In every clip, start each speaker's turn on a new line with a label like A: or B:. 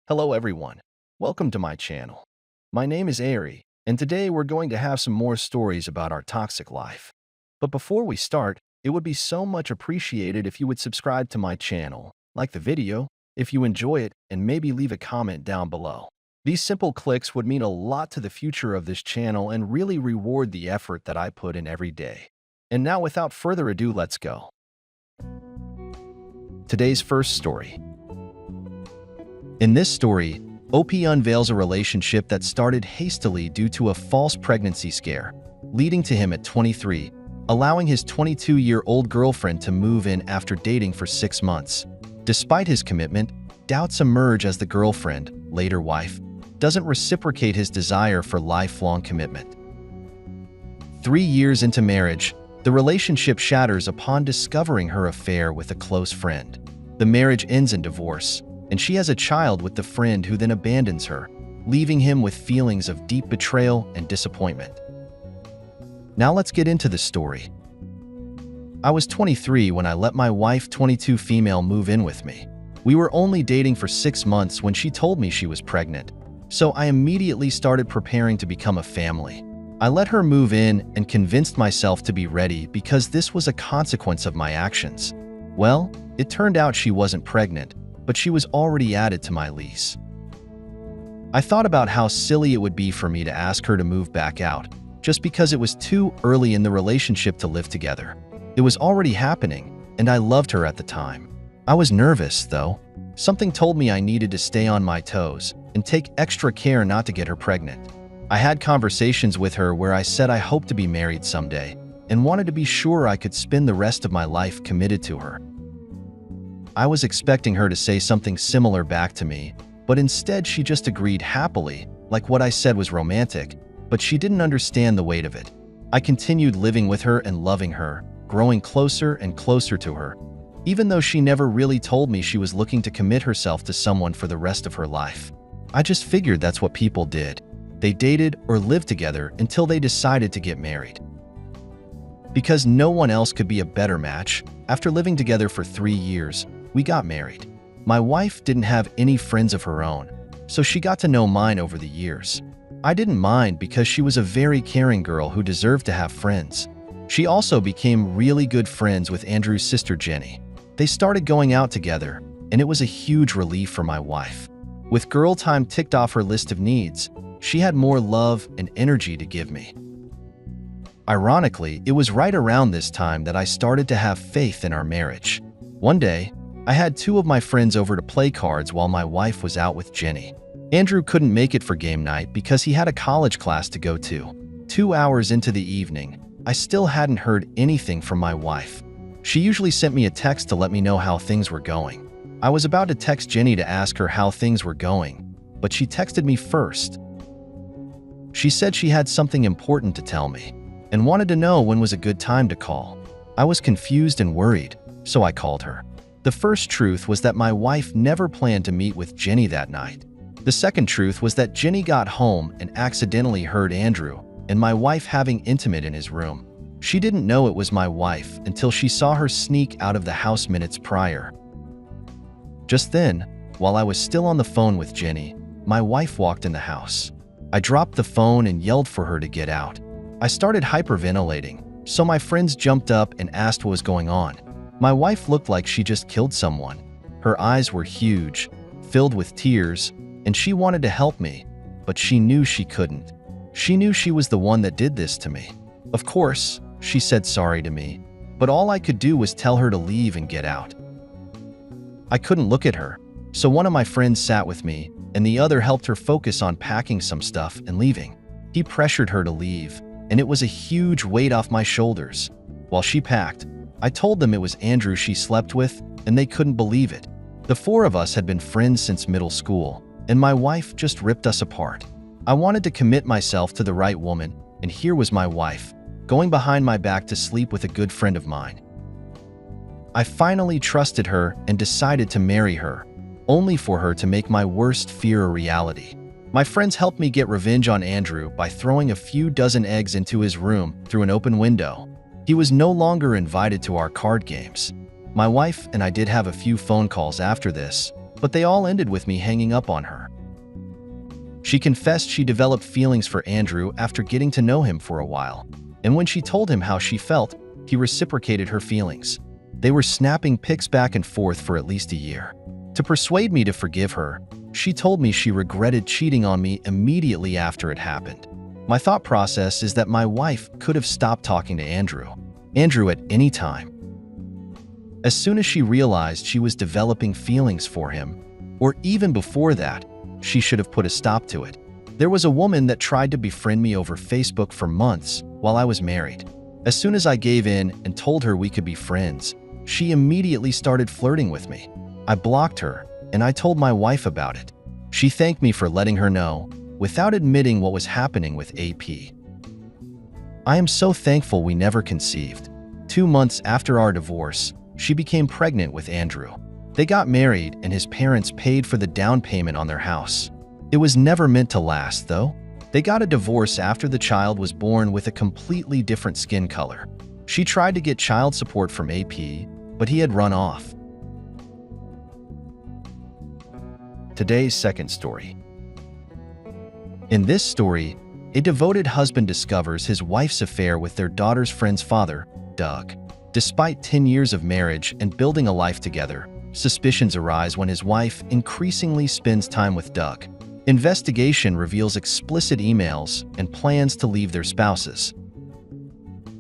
A: Hello everyone, welcome to my channel. My name is Ari, and today we're going to have some more stories about our toxic life. But before we start, it would be so much appreciated if you would subscribe to my channel, like the video, if you enjoy it, and maybe leave a comment down below. These simple clicks would mean a lot to the future of this channel and really reward the effort that I put in every day. And now without further ado, let's go. Today's first story. In this story, OP unveils a relationship that started hastily due to a false pregnancy scare, leading to him at 23, allowing his 22-year-old girlfriend to move in after dating for 6 months. Despite his commitment, doubts emerge as the girlfriend, later wife, doesn't reciprocate his desire for lifelong commitment. 3 years into marriage, the relationship shatters upon discovering her affair with a close friend. The marriage ends in divorce, and she has a child with the friend who then abandons her, leaving him with feelings of deep betrayal and disappointment. Now let's get into the story. I was 23 when I let my wife, 22 female, move in with me. We were only dating for 6 months when she told me she was pregnant, so I immediately started preparing to become a family. I let her move in and convinced myself to be ready because this was a consequence of my actions. Well, it turned out she wasn't pregnant, but she was already added to my lease. I thought about how silly it would be for me to ask her to move back out, just because it was too early in the relationship to live together. It was already happening, and I loved her at the time. I was nervous, though. Something told me I needed to stay on my toes and take extra care not to get her pregnant. I had conversations with her where I said I hoped to be married someday and wanted to be sure I could spend the rest of my life committed to her. I was expecting her to say something similar back to me, but instead she just agreed happily, like what I said was romantic, but she didn't understand the weight of it. I continued living with her and loving her, growing closer and closer to her, even though she never really told me she was looking to commit herself to someone for the rest of her life. I just figured that's what people did. They dated or lived together until they decided to get married. Because no one else could be a better match, after living together for 3 years, we got married. My wife didn't have any friends of her own, so she got to know mine over the years. I didn't mind because she was a very caring girl who deserved to have friends. She also became really good friends with Andrew's sister Jenny. They started going out together, and it was a huge relief for my wife. With girl time ticked off her list of needs, she had more love and energy to give me. Ironically, it was right around this time that I started to have faith in our marriage. One day, I had 2 of my friends over to play cards while my wife was out with Jenny. Andrew couldn't make it for game night because he had a college class to go to. 2 hours into the evening, I still hadn't heard anything from my wife. She usually sent me a text to let me know how things were going. I was about to text Jenny to ask her how things were going, but she texted me first. She said she had something important to tell me and wanted to know when was a good time to call. I was confused and worried, so I called her. The first truth was that my wife never planned to meet with Jenny that night. The second truth was that Jenny got home and accidentally heard Andrew and my wife having intimate in his room. She didn't know it was my wife until she saw her sneak out of the house minutes prior. Just then, while I was still on the phone with Jenny, my wife walked in the house. I dropped the phone and yelled for her to get out. I started hyperventilating, so my friends jumped up and asked what was going on. My wife looked like she just killed someone. Her eyes were huge, filled with tears, and she wanted to help me, but she knew she couldn't. She knew she was the one that did this to me. Of course, she said sorry to me, but all I could do was tell her to leave and get out. I couldn't look at her, so one of my friends sat with me, and the other helped her focus on packing some stuff and leaving. He pressured her to leave, and it was a huge weight off my shoulders. While she packed, I told them it was Andrew she slept with, and they couldn't believe it. The 4 of us had been friends since middle school, and my wife just ripped us apart. I wanted to commit myself to the right woman, and here was my wife, going behind my back to sleep with a good friend of mine. I finally trusted her and decided to marry her, only for her to make my worst fear a reality. My friends helped me get revenge on Andrew by throwing a few dozen eggs into his room through an open window. He was no longer invited to our card games. My wife and I did have a few phone calls after this, but they all ended with me hanging up on her. She confessed she developed feelings for Andrew after getting to know him for a while, and when she told him how she felt, he reciprocated her feelings. They were snapping pics back and forth for at least a year. To persuade me to forgive her, she told me she regretted cheating on me immediately after it happened. My thought process is that my wife could have stopped talking to Andrew at any time. As soon as she realized she was developing feelings for him, or even before that, she should have put a stop to it. There was a woman that tried to befriend me over Facebook for months while I was married. As soon as I gave in and told her we could be friends, she immediately started flirting with me. I blocked her, and I told my wife about it. She thanked me for letting her know, without admitting what was happening with AP. I am so thankful we never conceived. 2 months after our divorce, she became pregnant with Andrew. They got married and his parents paid for the down payment on their house. It was never meant to last, though. They got a divorce after the child was born with a completely different skin color. She tried to get child support from AP, but he had run off. Today's second story. In this story, a devoted husband discovers his wife's affair with their daughter's friend's father, Doug. Despite 10 years of marriage and building a life together, suspicions arise when his wife increasingly spends time with Doug. Investigation reveals explicit emails and plans to leave their spouses.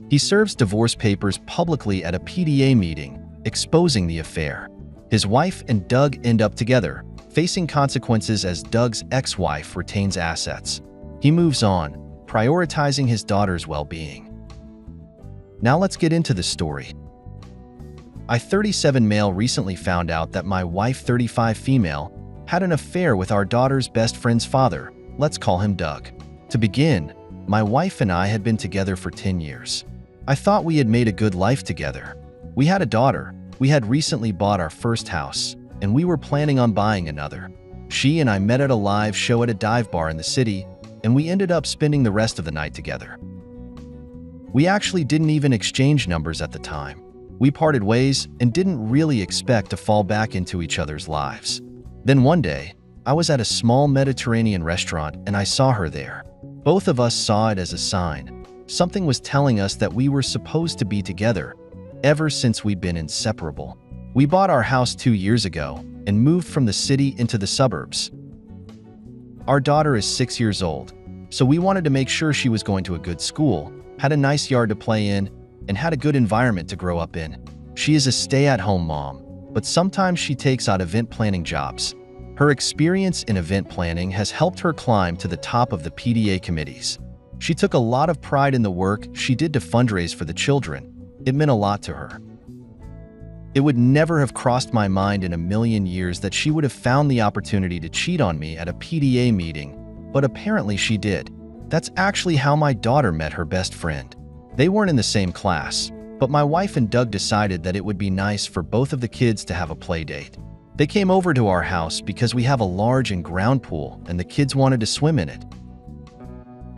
A: He serves divorce papers publicly at a PTA meeting, exposing the affair. His wife and Doug end up together, facing consequences as Doug's ex-wife retains assets. He moves on, prioritizing his daughter's well-being. Now let's get into the story. I, 37 male, recently found out that my wife, 35 female, had an affair with our daughter's best friend's father. Let's call him Doug. To begin, my wife and I had been together for 10 years. I thought we had made a good life together. We had a daughter, we had recently bought our first house, and we were planning on buying another. She and I met at a live show at a dive bar in the city, and we ended up spending the rest of the night together. We actually didn't even exchange numbers at the time. We parted ways and didn't really expect to fall back into each other's lives. Then one day, I was at a small Mediterranean restaurant and I saw her there. Both of us saw it as a sign. Something was telling us that we were supposed to be together, ever since we'd been inseparable. We bought our house 2 years ago and moved from the city into the suburbs. Our daughter is 6 years old, so we wanted to make sure she was going to a good school, had a nice yard to play in, and had a good environment to grow up in. She is a stay-at-home mom, but sometimes she takes on event planning jobs. Her experience in event planning has helped her climb to the top of the PTA committees. She took a lot of pride in the work she did to fundraise for the children. It meant a lot to her. It would never have crossed my mind in a million years that she would have found the opportunity to cheat on me at a PTA meeting, but apparently she did. That's actually how my daughter met her best friend. They weren't in the same class, but my wife and Doug decided that it would be nice for both of the kids to have a play date. They came over to our house because we have a large in-ground pool and the kids wanted to swim in it.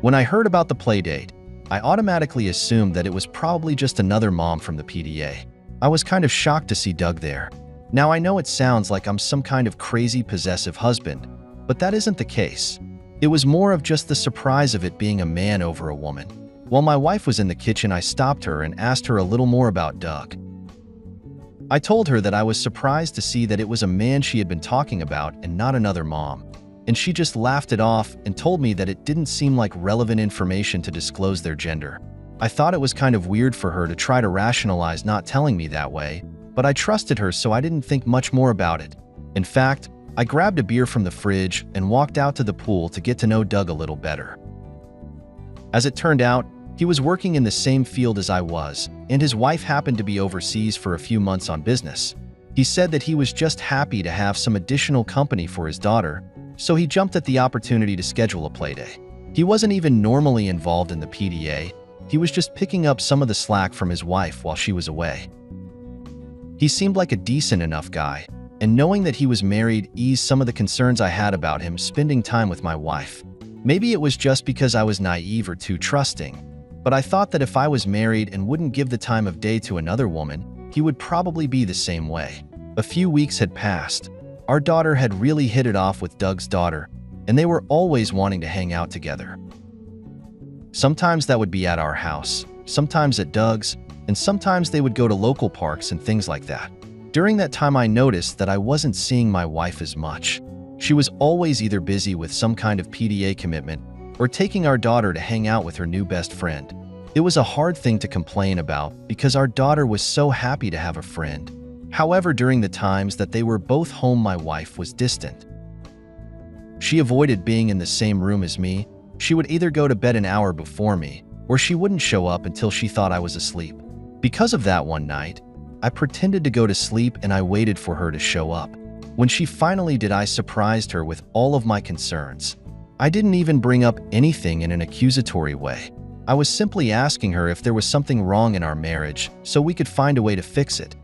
A: When I heard about the play date, I automatically assumed that it was probably just another mom from the PTA. I was kind of shocked to see Doug there. Now I know it sounds like I'm some kind of crazy possessive husband, but that isn't the case. It was more of just the surprise of it being a man over a woman. While my wife was in the kitchen, I stopped her and asked her a little more about Doug. I told her that I was surprised to see that it was a man she had been talking about and not another mom, and she just laughed it off and told me that it didn't seem like relevant information to disclose their gender. I thought it was kind of weird for her to try to rationalize not telling me that way, but I trusted her, so I didn't think much more about it. In fact, I grabbed a beer from the fridge and walked out to the pool to get to know Doug a little better. As it turned out, he was working in the same field as I was, and his wife happened to be overseas for a few months on business. He said that he was just happy to have some additional company for his daughter, so he jumped at the opportunity to schedule a playday. He wasn't even normally involved in the PTA, he was just picking up some of the slack from his wife while she was away. He seemed like a decent enough guy, and knowing that he was married eased some of the concerns I had about him spending time with my wife. Maybe it was just because I was naive or too trusting, but I thought that if I was married and wouldn't give the time of day to another woman, he would probably be the same way. A few weeks had passed. our daughter had really hit it off with Doug's daughter, and they were always wanting to hang out together. Sometimes that would be at our house, sometimes at Doug's, and sometimes they would go to local parks and things like that. During that time, I noticed that I wasn't seeing my wife as much. She was always either busy with some kind of PTA commitment or taking our daughter to hang out with her new best friend. It was a hard thing to complain about because our daughter was so happy to have a friend. However, during the times that they were both home, my wife was distant. She avoided being in the same room as me. She would either go to bed an hour before me, or she wouldn't show up until she thought I was asleep. Because of that, one night, I pretended to go to sleep and I waited for her to show up. When she finally did, I surprised her with all of my concerns. I didn't even bring up anything in an accusatory way. I was simply asking her if there was something wrong in our marriage so we could find a way to fix it.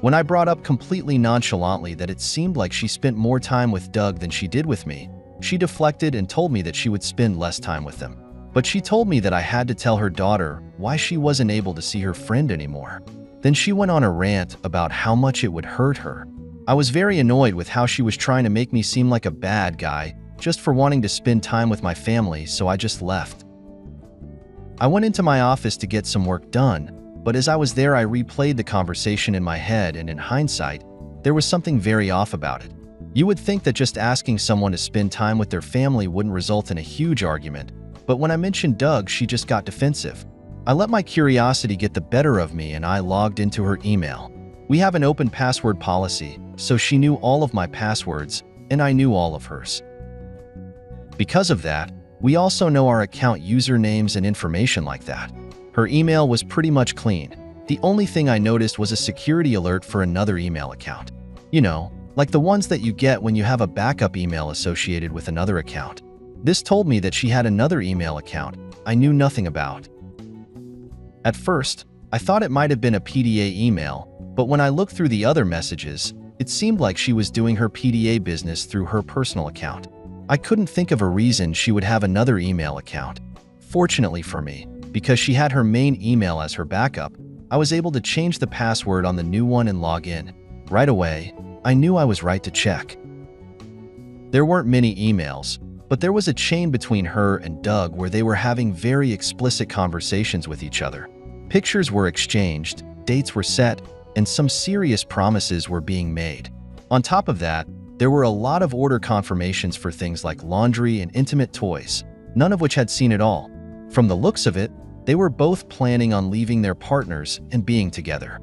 A: When I brought up completely nonchalantly that it seemed like she spent more time with Doug than she did with me, she deflected and told me that she would spend less time with him. But she told me that I had to tell her daughter why she wasn't able to see her friend anymore. Then she went on a rant about how much it would hurt her. I was very annoyed with how she was trying to make me seem like a bad guy just for wanting to spend time with my family, so I just left. I went into my office to get some work done, but as I was there, I replayed the conversation in my head, and in hindsight, there was something very off about it. You would think that just asking someone to spend time with their family wouldn't result in a huge argument, but when I mentioned Doug, she just got defensive. I let my curiosity get the better of me and I logged into her email. We have an open password policy, so she knew all of my passwords and I knew all of hers. Because of that, we also know our account usernames and information like that. Her email was pretty much clean. The only thing I noticed was a security alert for another email account. You know, like the ones that you get when you have a backup email associated with another account. This told me that she had another email account I knew nothing about. At first, I thought it might have been a PTA email, but when I looked through the other messages, it seemed like she was doing her PTA business through her personal account. I couldn't think of a reason she would have another email account. Fortunately for me, because she had her main email as her backup, I was able to change the password on the new one and log in. Right away, I knew I was right to check. There weren't many emails, but there was a chain between her and Doug where they were having very explicit conversations with each other. Pictures were exchanged, dates were set, and some serious promises were being made. On top of that, there were a lot of order confirmations for things like laundry and intimate toys, none of which had seen it all. From the looks of it, they were both planning on leaving their partners and being together.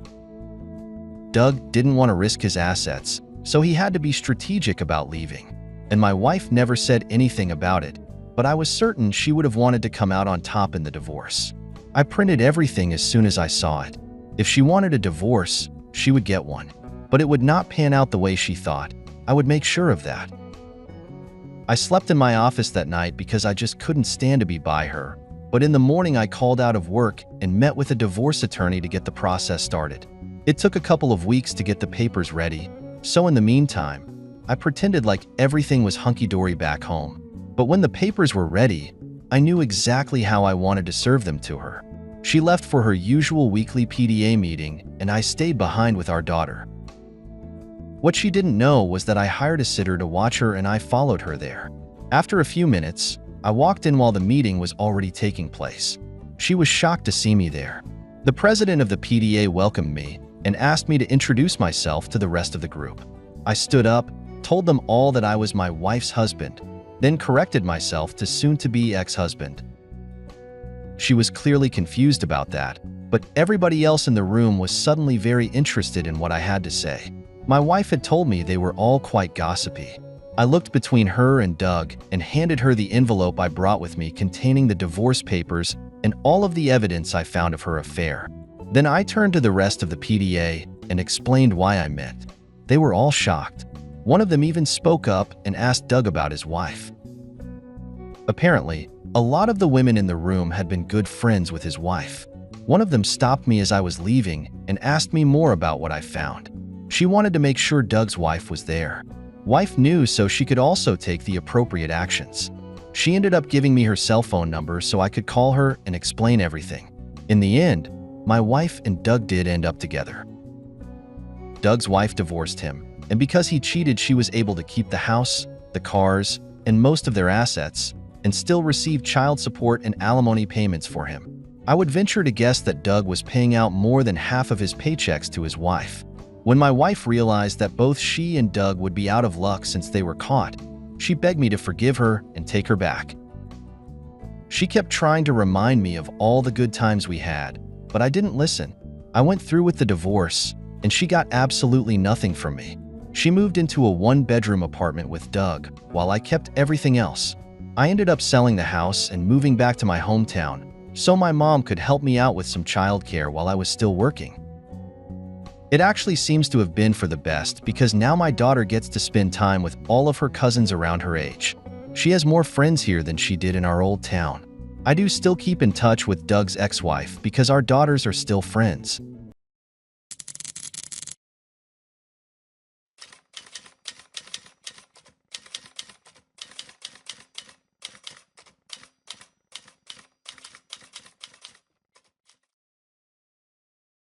A: Doug didn't want to risk his assets, so he had to be strategic about leaving. And my wife never said anything about it, but I was certain she would have wanted to come out on top in the divorce. I printed everything as soon as I saw it. If she wanted a divorce, she would get one, but it would not pan out the way she thought. I would make sure of that. I slept in my office that night because I just couldn't stand to be by her, but in the morning I called out of work and met with a divorce attorney to get the process started. It took a couple of weeks to get the papers ready, so in the meantime, I pretended like everything was hunky-dory back home. But when the papers were ready, I knew exactly how I wanted to serve them to her. She left for her usual weekly PTA meeting, and I stayed behind with our daughter. What she didn't know was that I hired a sitter to watch her and I followed her there. After a few minutes, I walked in while the meeting was already taking place. She was shocked to see me there. The president of the PTA welcomed me and asked me to introduce myself to the rest of the group. I stood up, told them all that I was my wife's husband, then corrected myself to soon-to-be ex-husband. She was clearly confused about that, but everybody else in the room was suddenly very interested in what I had to say. My wife had told me they were all quite gossipy. I looked between her and Doug and handed her the envelope I brought with me containing the divorce papers and all of the evidence I found of her affair. Then I turned to the rest of the PTA and explained why I meant. They were all shocked. One of them even spoke up and asked Doug about his wife. Apparently, a lot of the women in the room had been good friends with his wife. One of them stopped me as I was leaving and asked me more about what I found. She wanted to make sure Doug's wife was there. Wife knew so she could also take the appropriate actions. She ended up giving me her cell phone number so I could call her and explain everything. In the end, my wife and Doug did end up together. Doug's wife divorced him, And because he cheated, she was able to keep the house, the cars, and most of their assets, and still receive child support and alimony payments for him. I would venture to guess that Doug was paying out more than half of his paychecks to his wife. When my wife realized that both she and Doug would be out of luck since they were caught, she begged me to forgive her and take her back. She kept trying to remind me of all the good times we had, but I didn't listen. I went through with the divorce, and she got absolutely nothing from me. She moved into a one-bedroom apartment with Doug, while I kept everything else. I ended up selling the house and moving back to my hometown, so my mom could help me out with some childcare while I was still working. It actually seems to have been for the best because now my daughter gets to spend time with all of her cousins around her age. She has more friends here than she did in our old town. I do still keep in touch with Doug's ex-wife because our daughters are still friends.